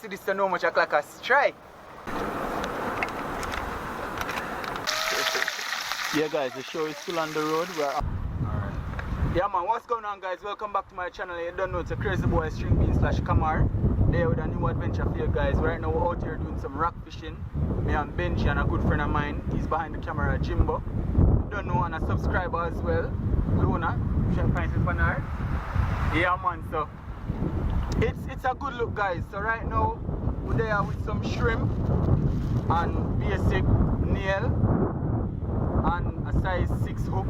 see this to know much like a strike. Yeah guys, the show is still on the road. Alright. Yeah man, what's going on guys? Welcome back to my channel. You don't know, it's a crazy boy string bean / Camera. There with a new adventure for you guys. Right now we're out here doing some rock fishing. Me and Benji and a good friend of mine. He's behind the camera, Jimbo. You don't know, and a subscriber as well, Luna. You can find it on her. Yeah man, so it's a good look guys. So right now we're there with some shrimp and basic nail and a size 6 hook,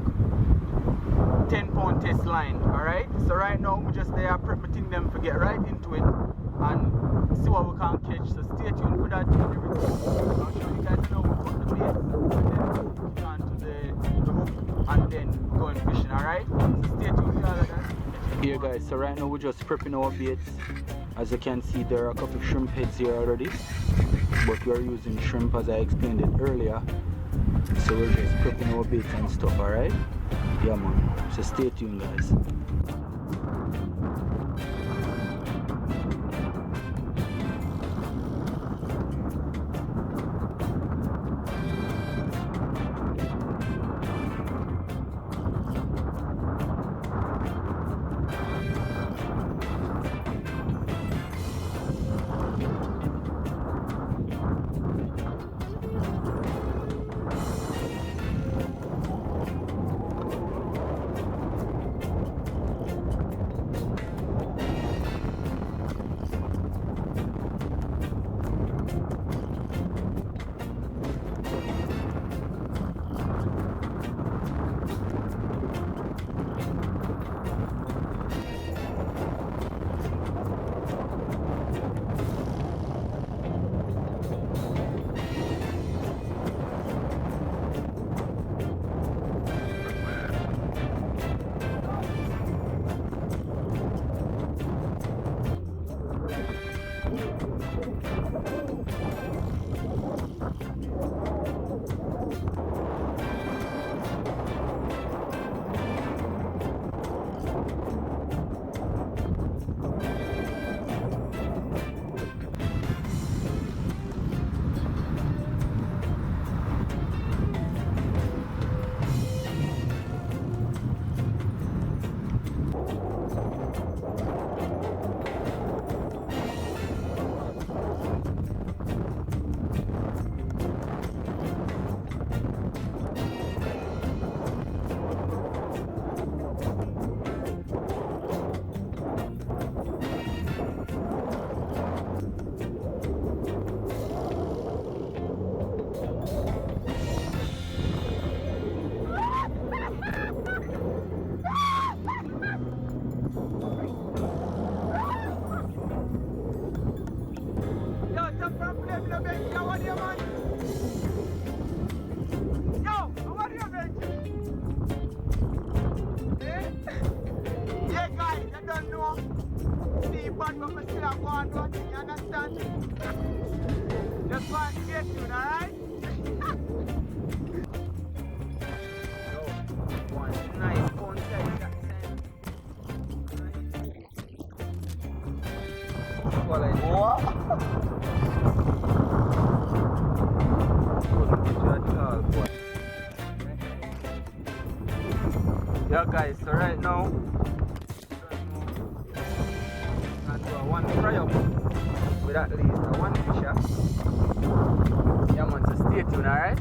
10-pound test line. Alright, so right now we're just there prepping them to get right into it and see what we can catch. So stay tuned for that and everything. I'll show you guys how we put the bait and then put on to the hook and then going fishing. Alright, so stay tuned for all of that. Here guys, so right now we're just prepping our baits. As you can see, there are a couple of shrimp heads here already, but we're using shrimp as I explained it earlier. So we're just prepping our baits and stuff, alright? Yeah man, so stay tuned guys. Just want to get you, alright? One nice bone size that yeah guys, so right now I'm going to do a one fry up with at least a one fisher. Yeah man, so stay tuned, alright?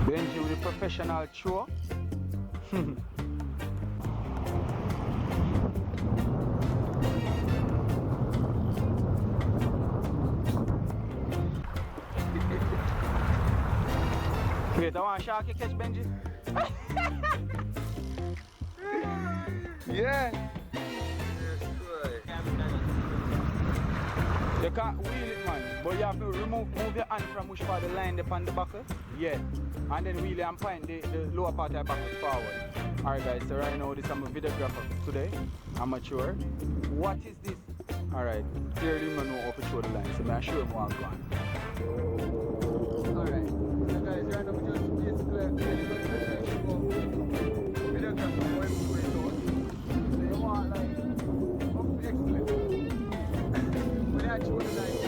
Benji with a professional throw. I want shark you catch, Benji? Yeah. You can't wheel it, man, but you have to move your hand from which part the line upon the buckle. Yeah. And then wheel it and point the lower part of the buckle forward. Alright guys, so right now this I'm a videographer today. Amateur. What is this? Alright, clearly I know how to show the line, so I'm sure I'm going. Alright, so guys, right now we just basically videographer going through it out. So you want like excellent. When I show the line,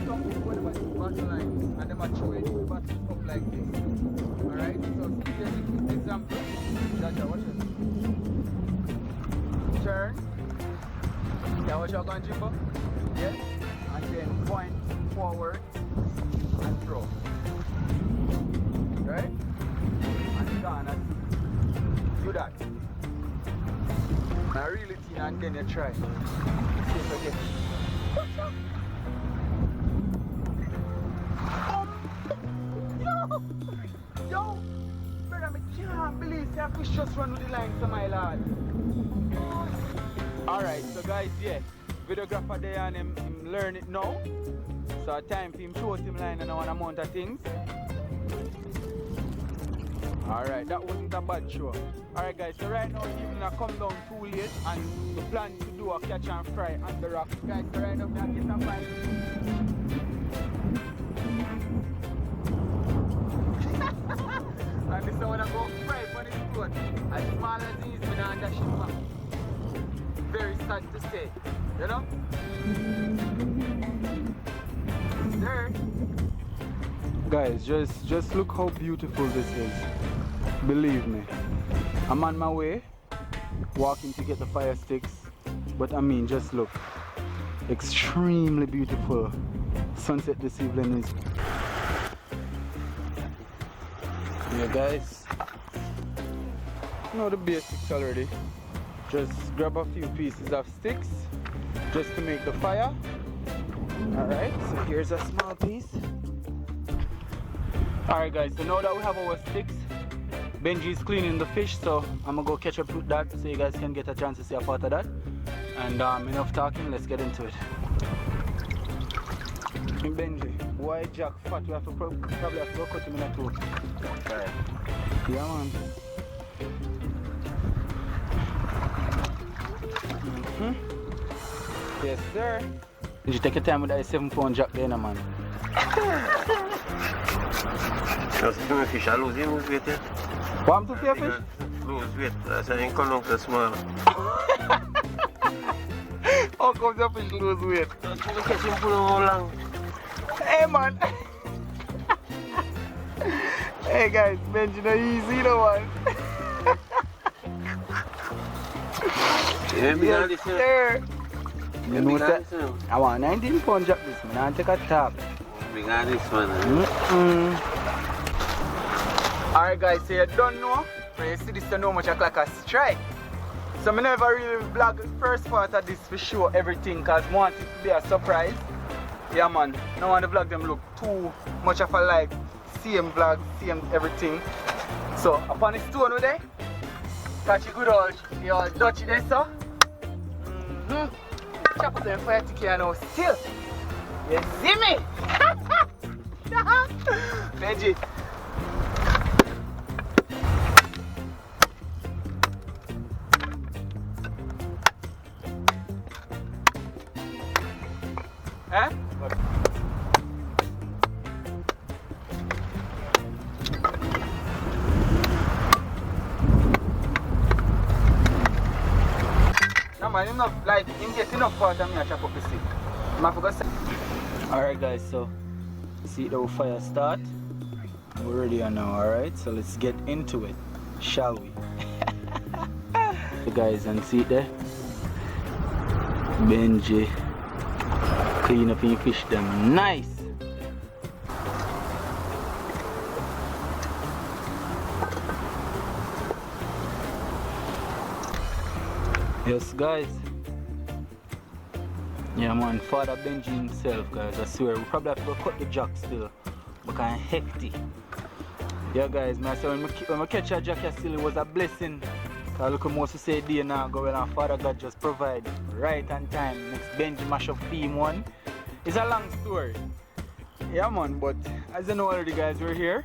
some people when they battle line and they might show it battle up like this. Alright, so here's a quick example. Jaja, watch it. Turn. Yeah, watch out going Jimbo. Yeah. And then point forward and throw. Right? And down and do that. Now reel it in and then you try. See if I get Yo! Brother, I can't believe that fish just run with the line to my lad. Alright, so guys, yeah, videographer there and him learn it now. So time for him show him line and one amount of things. Alright, that wasn't a bad show. Alright guys, so right now evening I come down too late and we plan to do a catch and fry on the rock. Guys, so right now I get a bite. And this one I go fry for this food. As small as it is, we don't dash it back. Very sad to say, you know? There. Guys, just look how beautiful this is. Believe me. I'm on my way, walking to get the fire sticks. But I mean, just look. Extremely beautiful sunset this evening is. Yeah guys, you know the basics already. Just grab a few pieces of sticks just to make the fire. Alright, so here's a small piece. Alright guys, so now that we have our sticks, Benji is cleaning the fish, so I'm gonna go catch up with that so you guys can get a chance to see a part of that. And enough talking, let's get into it. Benji, why Jack fat? We have to probably have to go cut him in a two. Alright. Yeah man. Yes sir. Did you take your time with that 7-pound Jack there, man? Just give me fish, I lose weight here. Want to pay fish? Lose weight, that's why I ain't come so small. How come the fish lose weight? Just give me catch him for how long. Hey man! Hey guys, Benji no easy no one. Yes sir! You know that? I want 19-pound Jack this man, I'll take a tap. Big on this one. Alright guys, so you don't know, when you see this you know how much I like a strike. So I never really vlog the first part of this for show everything because I want it to be a surprise. Yeah man, I don't want the vlog them look too much of a like same vlog, same everything. So upon the stone with there, catch a good old Dutchy there so. Chop up them fire ticket now still. You see me? Benji. Eh? No man, him not like him get enough part of me to chop up the stick. I forgot to say. Alright guys, so see the fire start. We're ready now, alright? So let's get into it, shall we? So guys, and see it there? Benji clean up and fish them nice. Yes guys. Yeah man, Father Benji himself guys, I swear we probably have to go cut the jack still. Because I'm hefty. Yeah guys, when I catch a Jack still, it was a blessing. Cause look at most of say day now go well and Father God just provide right on time. Next Benji mash up theme one. It's a long story. Yeah man, but as you know already guys, we're here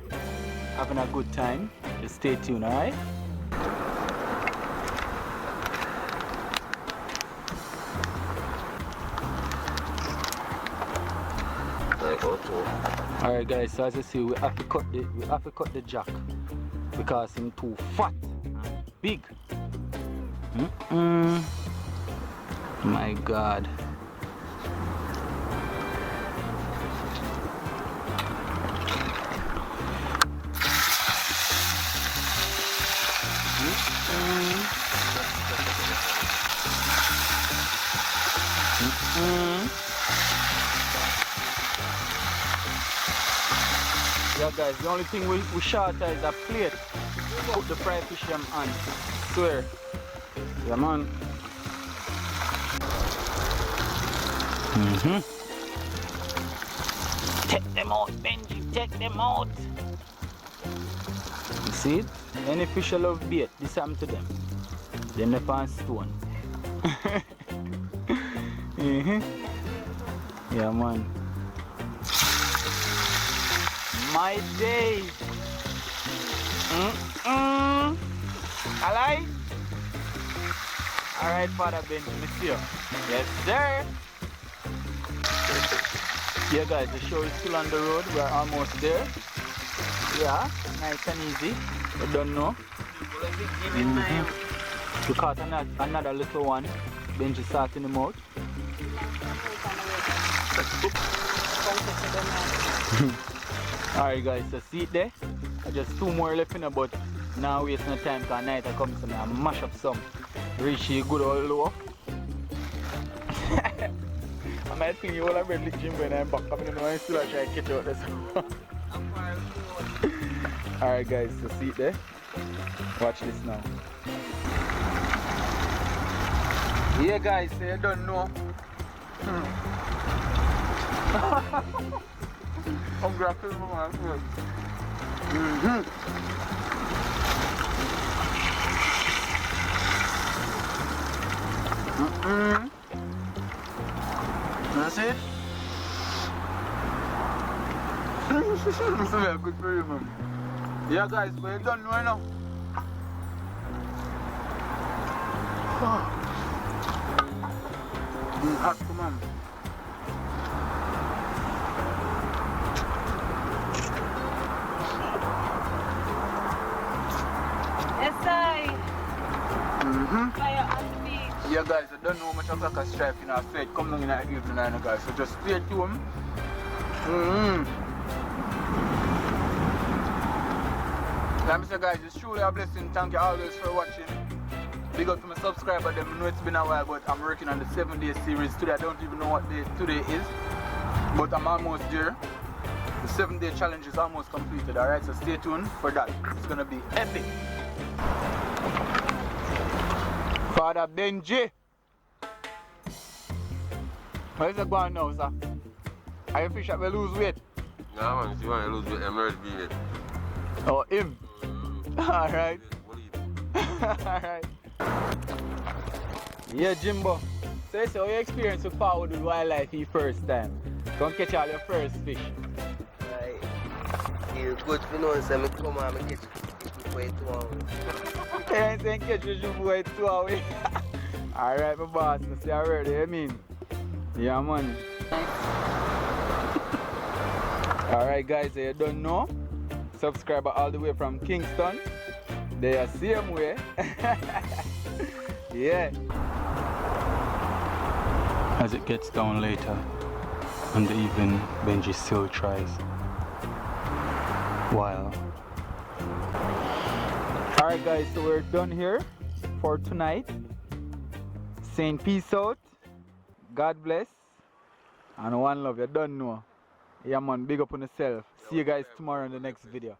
having a good time. Just stay tuned, alright? Alright guys, so as you see, we have to cut the jack because it's too fat and big. My God. Yeah guys, the only thing we short is a plate. Put the fried fish on. Swear. Yeah man. Take them out, Benji, take them out. You see it? Any fish I love bait, this happened to them. Then they find stone. Yeah man. My day. Alright? Alright, Father Benji, monsieur. Yes, sir. Yeah, guys, the show is still on the road. We're almost there. Yeah, nice and easy. You don't know. We caught another little one. Benji starting him out. Alright guys, so see it there? Just two more left in the but now wasting no time because night I come to me and mash up some. Reach the good old low. I might think you all have bread gym when I'm back. I mean, I'm still trying to catch out this. Alright guys, so see it there? Watch this now. Yeah guys, so you don't know. I'm gonna film my food. That's it? This is very good for you, man. Yeah guys, but you don't know now. Hot, come on. Fire on the beach. Yeah guys, I don't know how much of like a stripe in our fate come down in the evening now guys, so just stay tuned. Like I said guys, it's truly a blessing. Thank you always for watching. Big up to my subscribers, them. I know it's been a while, but I'm working on the 7-day series today. I don't even know what day today is, but I'm almost there. The 7-day challenge is almost completed, alright? So stay tuned for that. It's gonna be epic. Father Benji, where's it going now, sir? Are you fish that will lose weight? Nah man, if you want to lose weight, I'm ready to be it. Oh, him? Alright. Alright. Yeah, Jimbo. So you say, how your experience with forward with wildlife your first time? Come catch all your first fish. Right. It's good to know, so I come and I catch fish for 2 hours. You ain't saying catch fish for 2 hours. Alright, my boss. I say already, you mean? Yeah, man. Alright, guys, so you don't know? Subscriber all the way from Kingston. They are same way. Yeah. As it gets down later in the evening, Benji still tries. Wow. Alright guys, so we're done here for tonight. Saying peace out, God bless, and one love. You don't know. Yeah man, big up on yourself. See you guys tomorrow in the next video.